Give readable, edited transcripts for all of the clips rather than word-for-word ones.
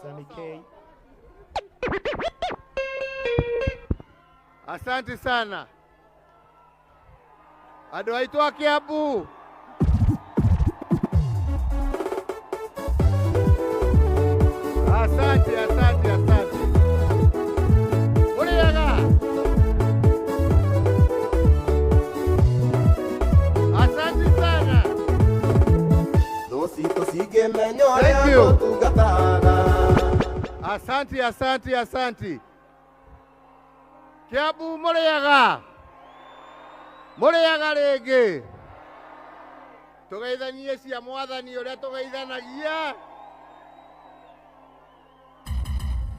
Sunny K. Asante sana. Ado aitwa Kiambu. Asante, asante, asante. Muriaga. Asante sana. Thank you. Asante, asante, asante. Kiambu muriaga. Muriaga rĩngĩ. Tũgeithanie cia mwathani ũrĩa tũgeithanagia.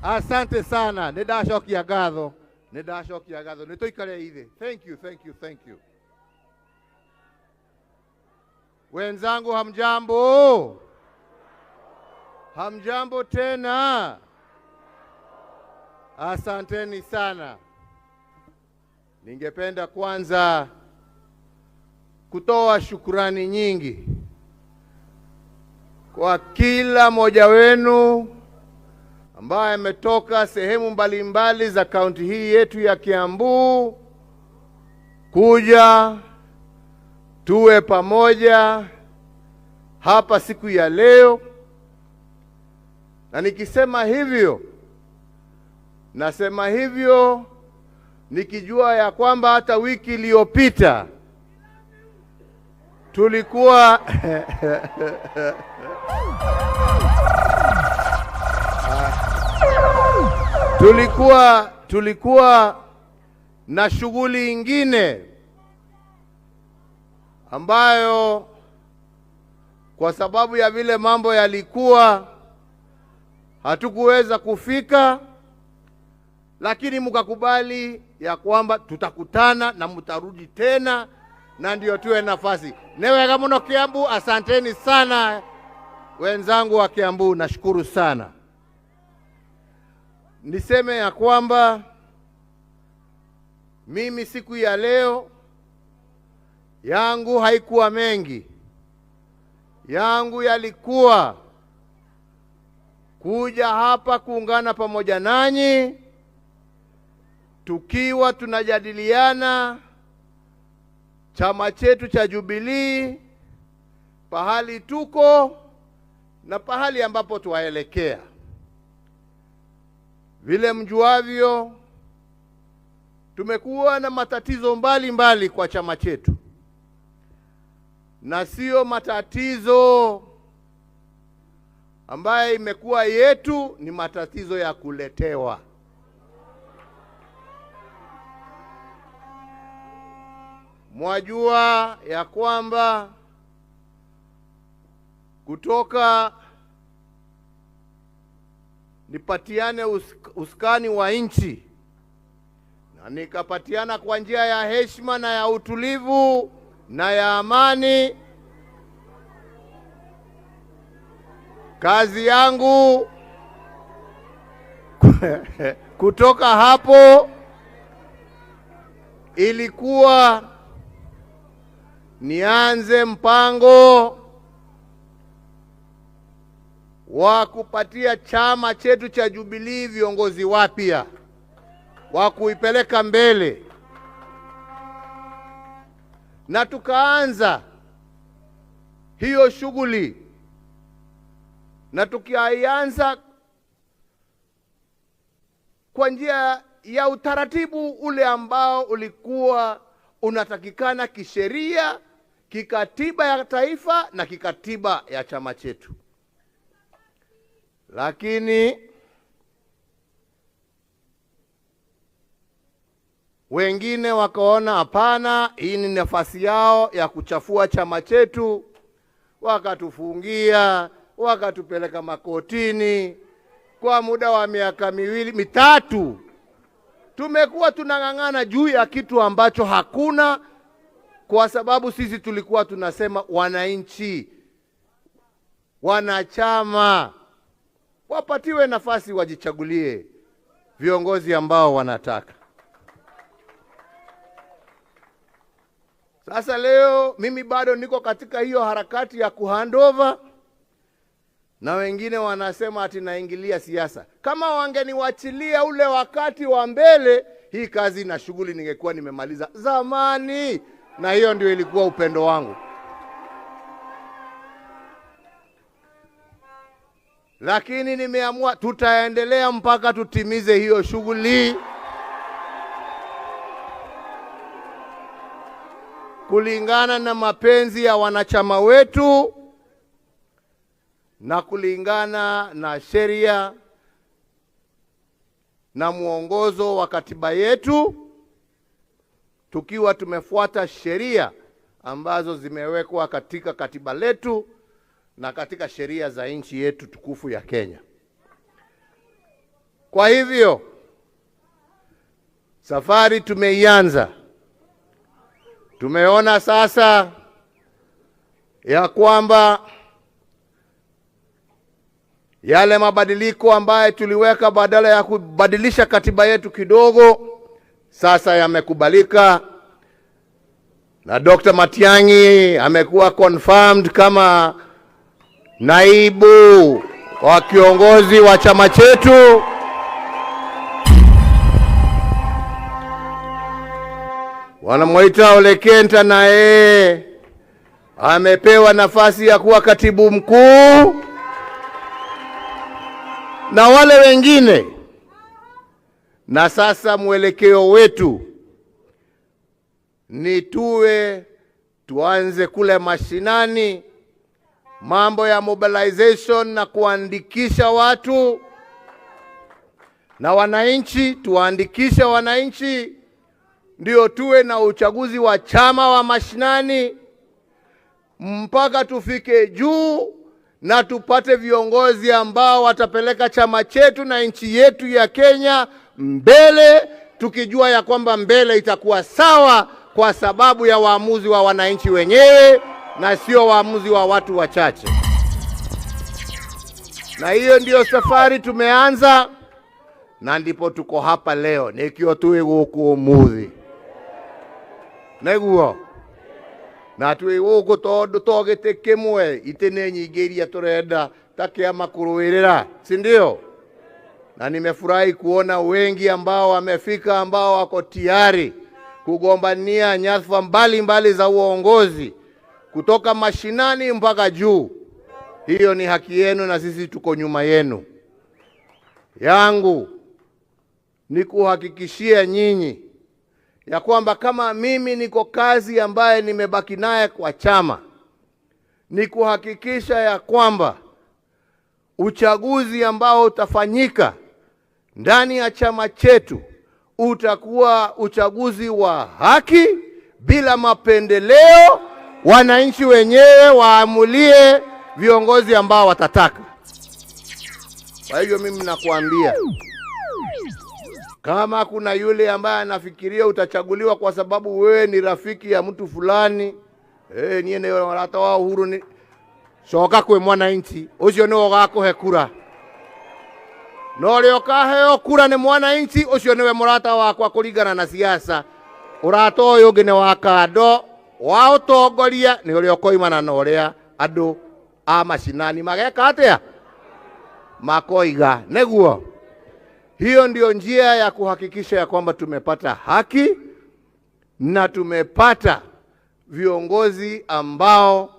Asante sana. Nĩndacokia ngatho. Nĩndacokia ngatho. Nĩtũikare ithe. Thank you, thank you, thank you. Wenzangu hamjambo? Hamjambo tena? Asanteni sana. Ningependa kwanza kutoa shukrani nyingi kwa kila mmoja wenu ambaye ametoka sehemu mbalimbali za kaunti hii yetu ya Kiambu kuja tuwe pamoja hapa siku ya leo. Na nikisema hivyo, nasema hivyo nikijua ya kwamba hata wiki iliyopita tulikuwa na shughuli ingine ambayo kwa sababu ya vile mambo yalikuwa hatukuweza kufika, lakini mkakubali ya kwamba tutakutana na mtarudi tena na ndio tuwe nafasi. Newega muno Kiambu, asanteni sana wenzangu wa Kiambu, nashukuru sana. Niseme ya kwamba mimi siku ya leo yangu haikuwa mengi. Yangu yalikuwa kuja hapa kuungana pamoja nanyi tukiwa tunajadiliana chama chetu cha Jubilee, pahali tuko na pahali ambapo tuwaelekea. Vile mjuavyo, tumekuwa na matatizo mbalimbali kwa chama chetu, na sio matatizo ambaye imekuwa yetu, ni matatizo ya kuletewa. Mwajua ya kwamba kutoka nipatiane uskani wa nchi na nikapatiana kwa njia ya heshima na ya utulivu na ya amani, kazi yangu kutoka hapo ilikuwa nianze mpango wa kupatia chama chetu cha Jubilee viongozi wapya wa kuipeleka mbele, na tukaanza hiyo shughuli, na tukianza kwa njia ya utaratibu ule ambao ulikuwa unatakikana kisheria, kikatiba ya taifa na kikatiba ya chama chetu. Lakini wengine wakaona hapana, hii ni nafasi yao ya kuchafua chama chetu, wakatufungia, wakatupeleka makotini. Kwa muda wa miaka mitatu tumekuwa tunang'ang'ana juu ya kitu ambacho hakuna, kwa sababu sisi tulikuwa tunasema wananchi, wanachama wapatiwe nafasi wajichagulie viongozi ambao wanataka. Sasa leo mimi bado niko katika hiyo harakati ya kuhandover, na wengine wanasema ati naingilia siasa. Kama wangeniwachilia ule wakati wa mbele, hii kazi na shughuli ningekuwa nimemaliza zamani, na hiyo ndio ilikuwa upendo wangu. Lakini nimeamua tutaendelea mpaka tutimize hiyo shughuli kulingana na mapenzi ya wanachama wetu na kulingana na sheria na mwongozo wa katiba yetu, tukiwa tumefuata sheria ambazo zimewekwa katika katiba letu na katika sheria za nchi yetu tukufu ya Kenya. Kwa hivyo safari tumeianza. Tumeona sasa ya kwamba yale mabadiliko ambayo tuliweka badala ya kubadilisha katiba yetu kidogo sasa yamekubalika, na Dr. Matiang'i amekuwa confirmed kama naibu wa kiongozi wa chama chetu. Wanamuita Ole Kenta naye amepewa nafasi ya kuwa katibu mkuu, na wale wengine. Na sasa mwelekeo wetu ni tuanze kule mashinani, mambo ya mobilization na kuandikisha watu na wananchi, tuandikisha wananchi ndio tuwe na uchaguzi wa chama wa mashinani mpaka tufike juu na tupate viongozi ambao watapeleka chama chetu na nchi yetu ya Kenya mbele, tukijua ya kwamba mbele itakuwa sawa kwa sababu ya waamuzi wa wananchi wenyewe na sio waamuzi wa watu wachache. Na hiyo ndio safari tumeanza, na ndipo tuko hapa leo nikio tuwe guku umuthi neguo na tuwe guku tondu togete kimwe itene nyingi iria turenda takiama kuruirira, si ndio? Na nimefurahi kuona wengi ambao wamefika, ambao wako tayari kugombania nyadhifa mbalimbali za uongozi kutoka mashinani mpaka juu. Hiyo ni haki yenu na sisi tuko nyuma yenu. Yangu ni kuhakikishia nyinyi ya kwamba kama mimi niko kazi ambaye nimebaki naye kwa chama, ni kuhakikisha ya kwamba uchaguzi ambao utafanyika ndani ya chama chetu utakuwa uchaguzi wa haki bila mapendeleo. Wananchi wenyewe waamulie viongozi ambao watataka. Kwa hivyo mimi nakuambia, kama kuna yule ambaye anafikiria utachaguliwa kwa sababu wewe ni rafiki ya mtu fulani, niene warata wa Uhuru ni shoka kwe mwananchi ucio ni ugakuhe kura. No rio kaheo kura ni mwananchi ucio niwe murata wakwa kuringana na siasa. Urata uyu ungi ni wa kando wa utongoria ni uria koimana na uria andu a mashinani mageka atia makoiga neguo. Hiyo ndio njia ya kuhakikisha ya kwamba tumepata haki na tumepata viongozi ambao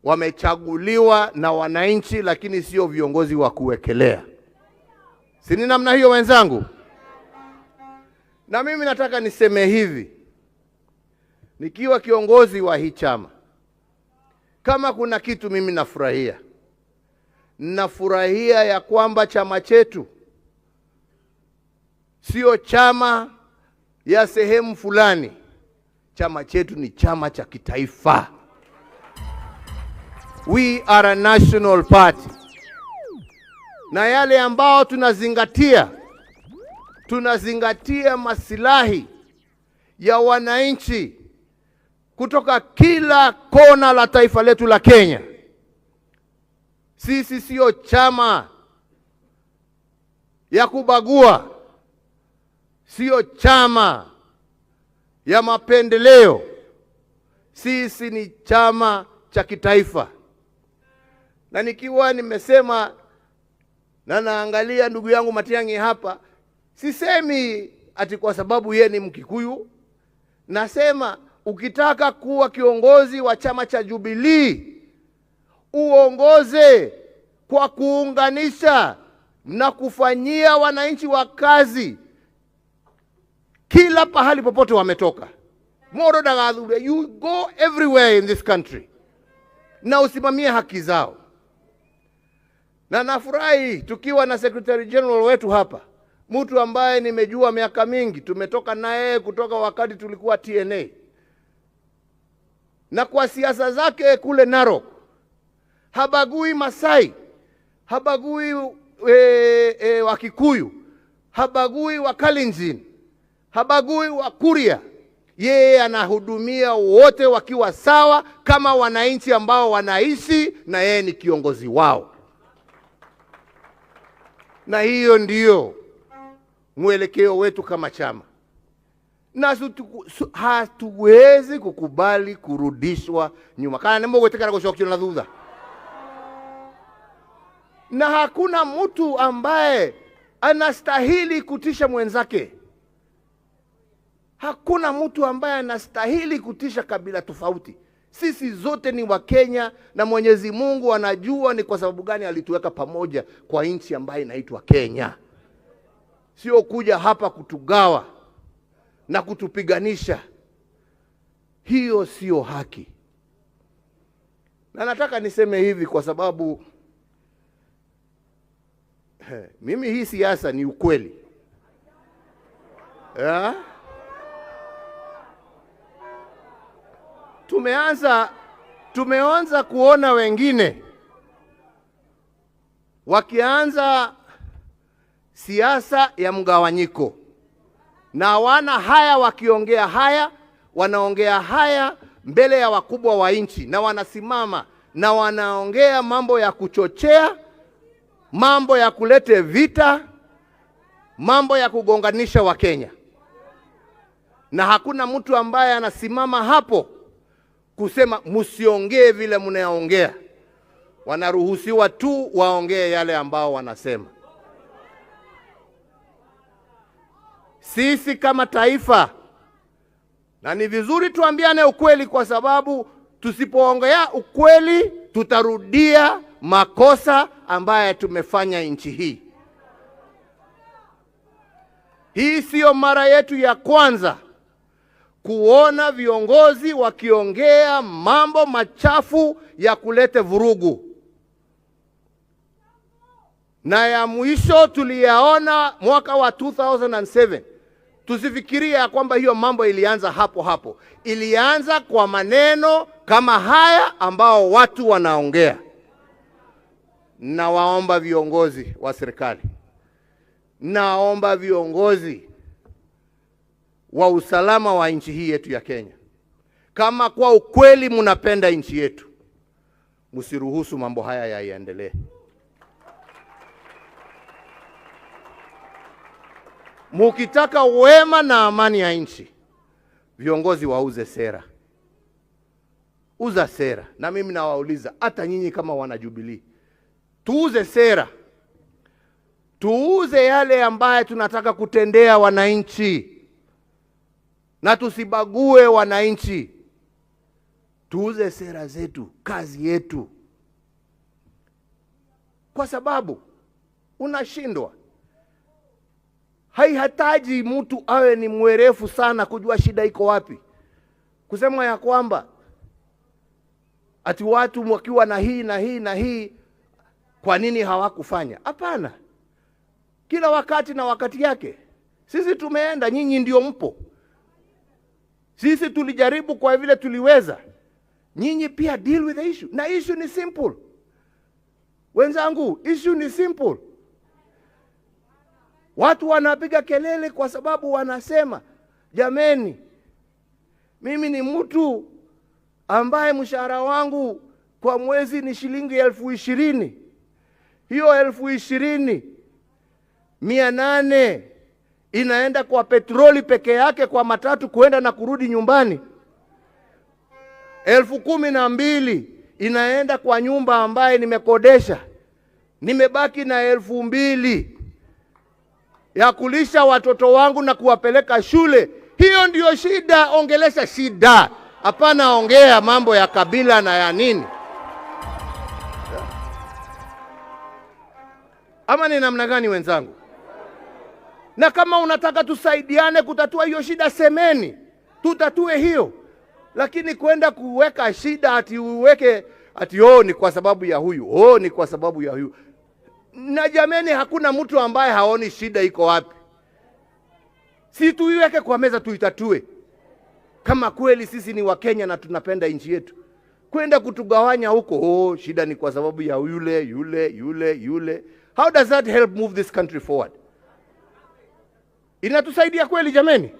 wamechaguliwa na wananchi, lakini sio viongozi wa kuwekelea. Si ni namna hiyo wenzangu? Na mimi nataka niseme hivi, nikiwa kiongozi wa hii chama, kama kuna kitu mimi nafurahia ya kwamba chama chetu sio chama ya sehemu fulani. Chama chetu ni chama cha kitaifa. We are a national party. Na yale ambao tunazingatia masilahi ya wananchi kutoka kila kona la taifa letu la Kenya. Sisi sio chama ya kubagua, sio chama ya mapendeleo. Sisi ni chama cha kitaifa. Na nikiwa nimesema na naangalia ndugu yangu Matiang'i hapa, sisemi ati kwa sababu ye ni Mkikuyu. Nasema ukitaka kuwa kiongozi wa chama cha Jubilee, uongoze kwa kuunganisha na kufanyia wananchi wa kazi kila pahali popote wametoka. Moro dagadhure, you go everywhere in this country na usimamie haki zao. Na nafurahi tukiwa na Secretary General wetu hapa, mtu ambaye nimejua miaka mingi, tumetoka naye kutoka wakati tulikuwa TNA. Na kwa siasa zake kule Narok, habagui Masai, habagui wa Kikuyu, habagui wa Kalenjin, habagui wa Kuria. Yeye anahudumia wote wakiwa sawa kama wananchi ambao wanaishi na yeye ni kiongozi wao. Na hiyo ndiyo mwelekeo wetu kama chama. Na hatuwezi kukubali kurudishwa nyuma. Kana nemo gwetekana kushokyo na dhudha. Na hakuna mtu ambaye anastahili kutisha mwenzake. Hakuna mtu ambaye anastahili kutisha kabila tofauti. Sisi zote ni Wakenya na Mwenyezi Mungu anajua ni kwa sababu gani alituweka pamoja kwa nchi ambayo inaitwa Kenya. Sio kuja hapa kutugawa na kutupiganisha. Hiyo sio haki. Na nataka niseme hivi kwa sababu mimi hii siasa ni ukweli. Tumeanza kuona wengine wakianza siasa ya mgawanyiko. Na wana haya wakiongea haya, wanaongea haya mbele ya wakubwa wa nchi na wanasimama na wanaongea mambo ya kuchochea, mambo ya kulete vita, mambo ya kugonganisha Wakenya. Na hakuna mtu ambaye anasimama hapo kusema msiongee vile mnaongea. Wanaruhusiwa tu waongee yale ambao wanasema. Sisi kama taifa, na ni vizuri tuambiane ukweli, kwa sababu tusipoongea ukweli tutarudia makosa ambaye tumefanya nchi hii. Hii sio mara yetu ya kwanza kuona viongozi wakiongea mambo machafu ya kulete vurugu. Na ya mwisho tuliyaona mwaka wa 2007. Tusifikiria kwamba hiyo mambo ilianza hapo hapo. Ilianza kwa maneno kama haya ambao watu wanaongea. Na waomba viongozi wa serikali, naomba viongozi wa usalama wa nchi hii yetu ya Kenya, kama kwa ukweli mnapenda nchi yetu, msiruhusu mambo haya yaendelee. Mukitaka wema na amani ya nchi, viongozi wauze sera. Uza sera. Na mimi nawauliza hata nyinyi kama wana Jubilee, tuuze sera. Tuuze yale ambaye tunataka kutendea wananchi. Na tusibague wananchi. Tuuze sera zetu, kazi yetu. Kwa sababu unashindwa. Haihitaji mtu awe ni mwerefu sana kujua shida iko wapi. Kusema ya kwamba ati watu wakiwa na hii na hii na hii, kwa nini hawakufanya? Hapana. Kila wakati na wakati yake. Sisi tumeenda, nyinyi ndio mpo. Sisi tulijaribu kwa vile tuliweza. Nyinyi pia deal with the issue. Na issue ni simple. Wenzangu, issue ni simple. Watu wanapiga kelele kwa sababu wanasema, jameni, mimi ni mtu ambaye mshahara wangu kwa mwezi ni shilingi 20,000. Hiyo 20,800 inaenda kwa petroli peke yake, kwa matatu kuenda na kurudi nyumbani. 12,000 inaenda kwa nyumba ambaye nimekodesha, nimebaki na 2,000 ya kulisha watoto wangu na kuwapeleka shule. Hiyo ndiyo shida. Ongelesha shida, hapana ongea mambo ya kabila na ya nini. Ama ni namna gani wenzangu? Na kama unataka tusaidiane kutatua hiyo shida, semeni tutatue hiyo. Lakini kwenda kuweka shida ati uweke ati ni kwa sababu ya huyu, ni kwa sababu ya huyu. Na jameni, hakuna mtu ambaye haoni shida iko wapi. Si tuiweke kwa meza tuitatue. Kama kweli sisi ni Wakenya na tunapenda nchi yetu, kwenda kutugawanya huko, shida ni kwa sababu ya yule. How does that help move this country forward? Inatusaidia kweli jameni?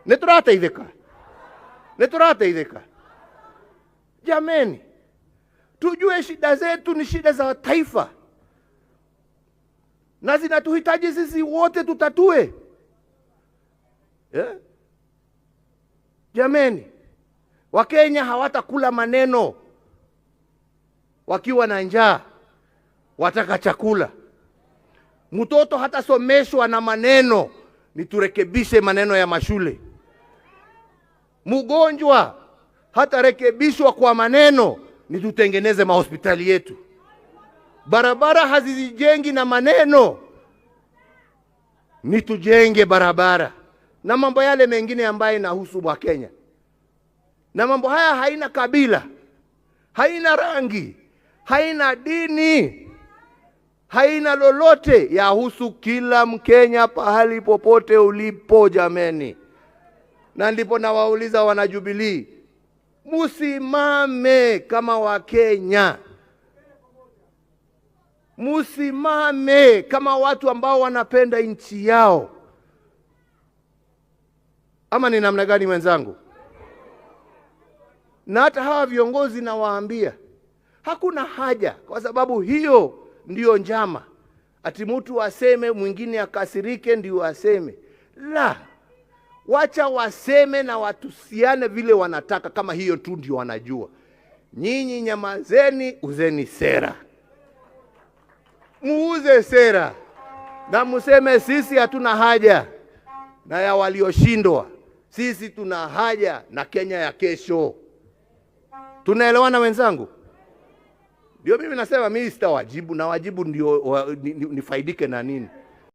Neturateitheka. Jameni, tujue shida zetu ni shida za taifa, na zinatuhitaji sisi wote tutatue. Jameni, Wakenya hawatakula maneno wakiwa na njaa, wataka chakula. Mtoto hatasomeshwa na maneno, ni turekebishe maneno ya mashule. Mgonjwa hatarekebishwa kwa maneno, ni tutengeneze mahospitali yetu. Barabara hazijengi na maneno, ni tujenge barabara. Na mambo yale mengine ambayo inahusu Wakenya. Na mambo haya haina kabila, haina rangi, haina dini, haina lolote, yahusu kila Mkenya pahali popote ulipo jameni. Na ndipo nawauliza wana Jubilee, musimame kama Wakenya. Musimame kama watu ambao wanapenda nchi yao. Ama ni namna gani wenzangu? Na hata hawa viongozi nawaambia, hakuna haja, kwa sababu hiyo ndiyo njama. Ati mtu aseme mwingine akasirike ndio aseme. La, wacha waseme na watusiane vile wanataka, kama hiyo tu ndio wanajua. Nyinyi nyamazeni, uzeni sera. Muuze sera na museme sisi hatuna haja na ya walioshindwa. Sisi tuna haja na Kenya ya kesho. Tunaelewana wenzangu? Ndio mimi nasema mimi sitawajibu, na wajibu ndio nifaidike na nini?